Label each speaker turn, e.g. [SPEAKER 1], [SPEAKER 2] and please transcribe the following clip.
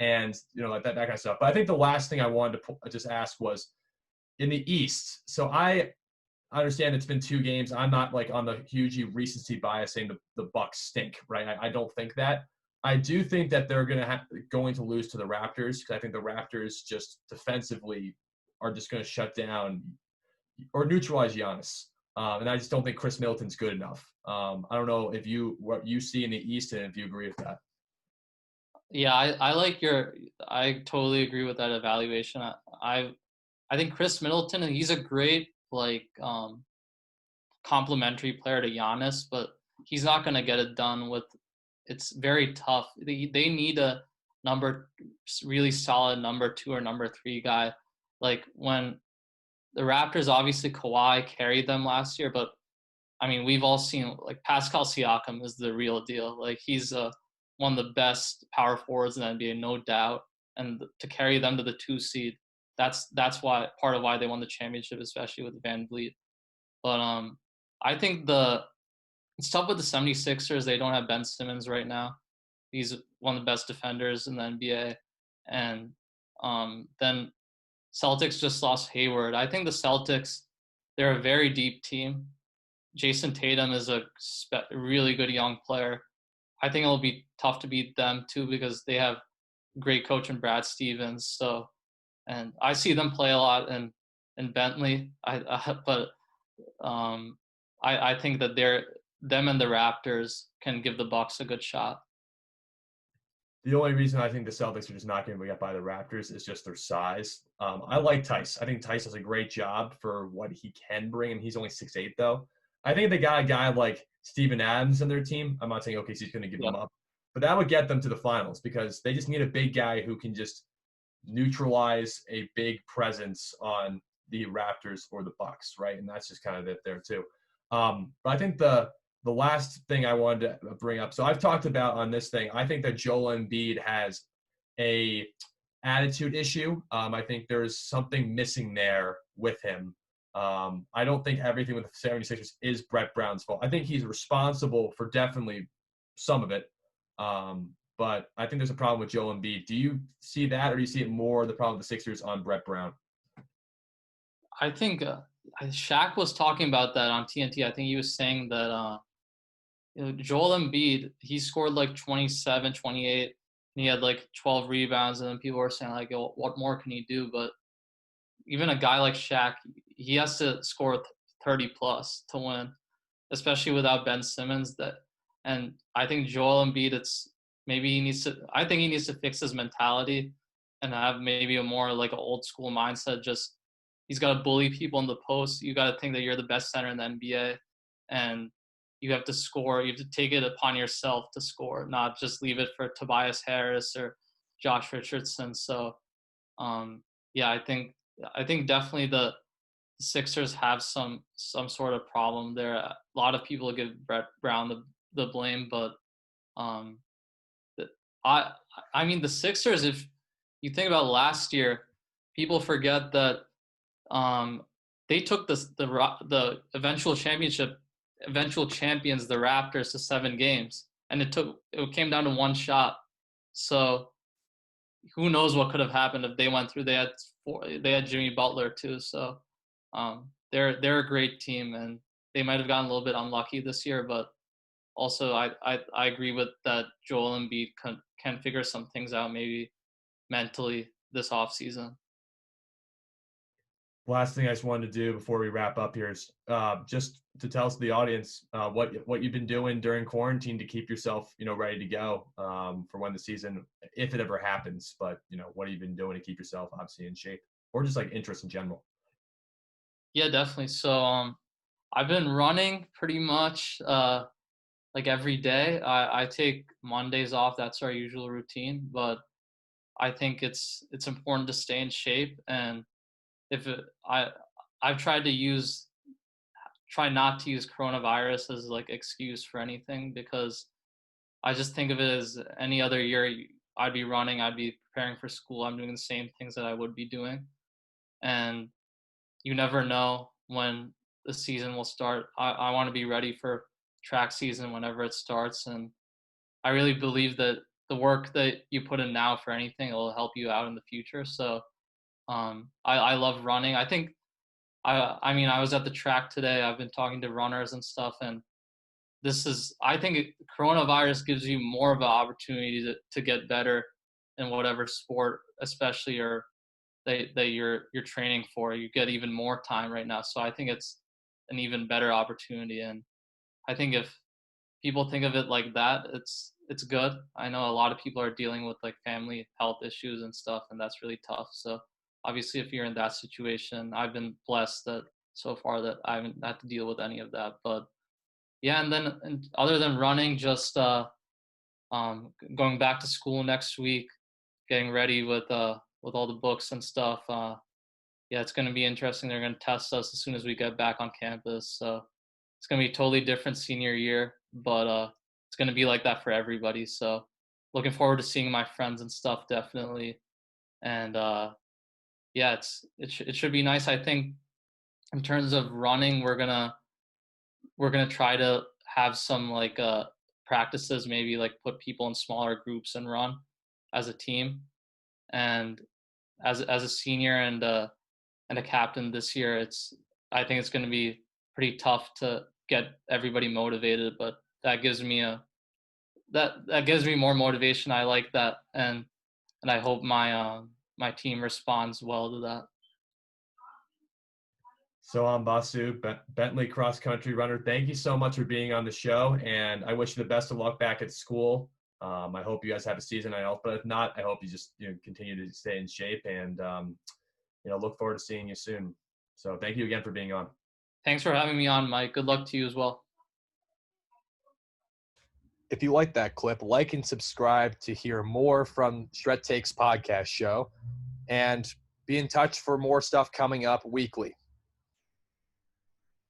[SPEAKER 1] and like that kind of stuff. But I think the last thing I wanted to just ask was in the East. So I understand it's been 2 games. I'm not like on the huge recency bias saying the Bucks stink, right? I don't think that. I do think that they're going to lose to the Raptors because I think the Raptors just defensively are just going to shut down or neutralize Giannis. And I just don't think Chris Middleton's good enough. I don't know what you see in the East and if you agree with that.
[SPEAKER 2] Yeah, I totally agree with that evaluation. I think Chris Middleton, he's a great complementary player to Giannis, but he's not going to get it done with. It's very tough. They need a really solid number 2 or number 3 guy. Like when the Raptors, obviously Kawhi carried them last year, but I mean we've all seen like Pascal Siakam is the real deal. Like he's one of the best power forwards in the NBA, no doubt. And to carry them to the 2 seed, that's why part of why they won the championship, especially with Van Vliet. But I think it's tough with the 76ers. They don't have Ben Simmons right now. He's one of the best defenders in the NBA. And then Celtics just lost Hayward. I think the Celtics, they're a very deep team. Jason Tatum is a really good young player. I think it'll be tough to beat them too because they have great coach in Brad Stevens. So, and I see them play a lot in Bentley. But I think that them and the Raptors can give the Bucks a good shot.
[SPEAKER 1] The only reason I think the Celtics are just not going to get by the Raptors is just their size. I like Tice. I think Tice does a great job for what he can bring, and he's only 6'8", though. I think they got a guy like Steven Adams in their team. I'm not saying OKC's going to give them up, but that would get them to the finals because they just need a big guy who can just neutralize a big presence on the Raptors or the Bucks, right? And that's just kind of it there too. But I think the last thing I wanted to bring up. So I've talked about on this thing. I think that Joel Embiid has a attitude issue. I think there's something missing there with him. I don't think everything with the 76ers is Brett Brown's fault. I think he's responsible for definitely some of it. But I think there's a problem with Joel Embiid. Do you see that, or do you see it more the problem with the Sixers on Brett Brown?
[SPEAKER 2] I think Shaq was talking about that on TNT. I think he was saying that Joel Embiid, he scored like 27, 28, and he had like 12 rebounds, and then people were saying like, what more can he do? But even a guy like Shaq, he has to score 30 plus to win, especially without Ben Simmons. And I think Joel Embiid, I think he needs to fix his mentality and have maybe a more like an old school mindset. Just he's got to bully people in the post. You got to think that you're the best center in the NBA, and you have to score. You have to take it upon yourself to score, not just leave it for Tobias Harris or Josh Richardson. So, yeah, I think definitely the Sixers have some sort of problem there. A lot of people give Brett Brown the blame, but I mean the Sixers. If you think about last year, people forget that they took the eventual champions, the Raptors, to 7 games, and it came down to 1 shot. So who knows what could have happened if they went through? They had Jimmy Butler too, so they're a great team, and they might have gotten a little bit unlucky this year, but also I agree with that. Joel Embiid can figure some things out maybe mentally this offseason.
[SPEAKER 1] Last thing I just wanted to do before we wrap up here is just to tell the audience what you've been doing during quarantine to keep yourself, ready to go for when the season, if it ever happens. But what have you been doing to keep yourself obviously in shape, or just like interest in general?
[SPEAKER 2] Yeah, definitely. So I've been running pretty much like every day. I take Mondays off. That's our usual routine, but I think it's important to stay in shape. And I've tried to try not to use coronavirus as like excuse for anything, because I just think of it as any other year. I'd be running, I'd be preparing for school, I'm doing the same things that I would be doing, and you never know when the season will start. I want to be ready for track season whenever it starts, and I really believe that the work that you put in now for anything, it'll help you out in the future. So I love running. I think I mean I was at the track today. I've been talking to runners and stuff, and I think coronavirus gives you more of an opportunity to get better in whatever sport, especially that you're training for. You get even more time right now. So I think it's an even better opportunity. And I think if people think of it like that, it's good. I know a lot of people are dealing with like family health issues and stuff, and that's really tough. So obviously if you're in that situation, I've been blessed that so far that I haven't had to deal with any of that. But yeah, and other than running, just going back to school next week, getting ready with all the books and stuff. Yeah, it's going to be interesting. They're going to test us as soon as we get back on campus. So it's going to be totally different senior year, but it's going to be like that for everybody. So looking forward to seeing my friends and stuff, definitely. And yeah, it should be nice. I think in terms of running, we're gonna try to have some like practices, maybe like put people in smaller groups and run as a team. And as a senior and a captain this year, I think it's going to be pretty tough to get everybody motivated, but that gives me that gives me more motivation. I like that, and I hope my team responds well to that.
[SPEAKER 1] Soham Basu, Bentley cross country runner. Thank you so much for being on the show, and I wish you the best of luck back at school. I hope you guys have a season. But if not, I hope you just continue to stay in shape, and look forward to seeing you soon. So thank you again for being on.
[SPEAKER 2] Thanks for having me on, Mike. Good luck to you as well.
[SPEAKER 3] If you like that clip, like and subscribe to hear more from Shred Takes podcast show, and be in touch for more stuff coming up weekly.